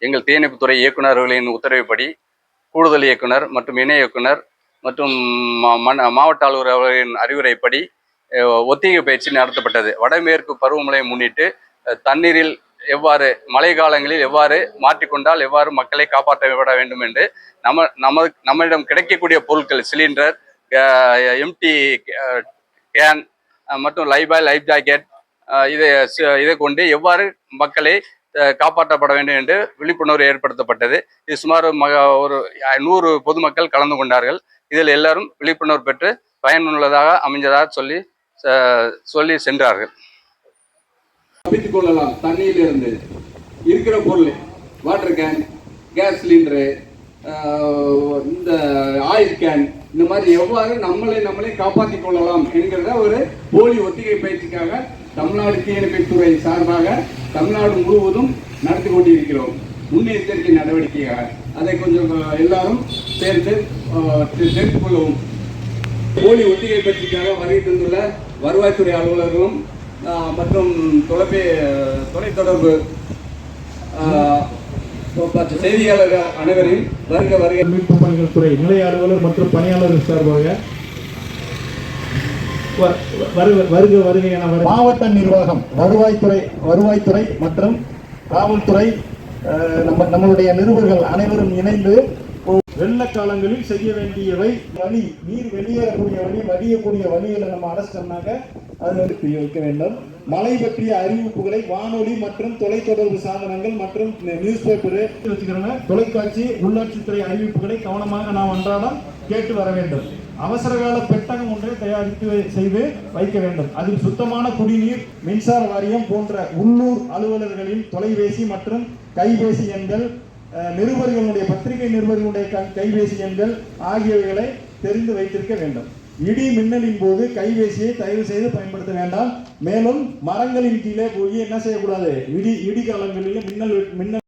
எங்கள் தீயணைப்புத்துறை இயக்குநர்களின் உத்தரவுப்படி கூடுதல் இயக்குனர் மற்றும் இணை இயக்குனர் மற்றும் மாவட்ட ஆளுநர் அவர்களின் அறிவுரைப்படி ஒத்திகை பயிற்சி நடத்தப்பட்டது. வடமேற்கு பருவமழையை முன்னிட்டு தண்ணீரில் எவ்வாறு மழை காலங்களில் எவ்வாறு மாற்றிக்கொண்டால் எவ்வாறு மக்களை காப்பாற்ற வேண்டும் என்று நம்மிடம் கிடைக்கக்கூடிய பொருட்கள் சிலிண்டர், எம்டி கேன் மற்றும் லைஃப் ஜாக்கெட் இதை கொண்டு எவ்வாறு மக்களை காப்பாற்றப்பட வேண்டும் என்று விழிப்புணர்வு ஏற்படுத்தப்பட்டது. இது சுமார் ஒரு 100 பொதுமக்கள் கலந்து கொண்டார்கள். இதில் எல்லாரும் விழிப்புணர்வு பெற்று பயனுள்ளதாக அமைஞ்சதாக சொல்லி சென்றார்கள். தப்பித்துக் கொள்ளலாம். தண்ணீரில் இருந்து இருக்கிற பொருள் வாட்டர் கேன், கேஸ் சிலிண்டரு, இந்த ஆயில் கேன், இந்த மாதிரி எவ்வாறு நம்மளை காப்பாற்றிக் கொள்ளலாம் என்கிறத ஒரு போலி ஒத்திகை பயிற்சிக்காக தமிழ்நாடு தீயணைப்புத்துறை சார்பாக தமிழ்நாடு முழுவதும் நடத்தி கொண்டிருக்கிறோம். முன்னெச்சரிக்கை நடவடிக்கையாக அதை கொஞ்சம் எல்லாரும் சேர்ந்து தெரிந்து கொள்ளவும். போலி ஒத்திகை பயிற்சிக்காக வருகை தந்துள்ள வருவாய்த்துறை அலுவலர்களும் மற்றும் தொலைத்தொடர்பு செய்தியாளர்கள் அனைவரையும் வருகை மீட்பு பணிகள் துறை நிலைய அலுவலர் மற்றும் பணியாளர்கள் சார்பாக வருகை என மாவட்ட நிர்வாகம், வருவாய்த்துறை மற்றும் காவல்துறை, நம்மளுடைய நிருபர்கள் அனைவரும் இணைந்து வெள்ள காலங்களில் செய்ய வேண்டியவை வழி, நீர் வெளியேறக்கூடிய வழி, வடியக்கூடிய வழிகளை நம்ம அரசு சொன்னாங்க. அதில் வைக்க வேண்டும். மழை பற்றிய அறிவிப்புகளை வானொலி மற்றும் தொலைத்தொடர்பு சாதனங்கள் மற்றும் நியூஸ் பேப்பர் வச்சுக்கிறோங்க. தொலைக்காட்சி, உள்ளாட்சித்துறை அறிவிப்புகளை கவனமாக நாம் அன்றாடம் கேட்டு வர வேண்டும். அவசரகால பெட்டகம் ஒன்றை தயாரித்து செய்து வைக்க வேண்டும். அதில் சுத்தமான குடிநீர், மின்சார வாரியம் போன்ற உள்ளூர் அலுவலர்களின் தொலைபேசி மற்றும் கைபேசி எண்கள், நிருபர்களுடைய பத்திரிகை நிருபர்களுடைய கைபேசி எண்கள் ஆகியவைகளை தெரிந்து வைத்திருக்க வேண்டும். இடி மின்னலின் போது கைபேசியை தயவு செய்து பயன்படுத்த வேண்டாம். மேலும் மரங்களின் கீழே போய் என்ன செய்யக்கூடாது, இடி காலங்களில் மின்னல்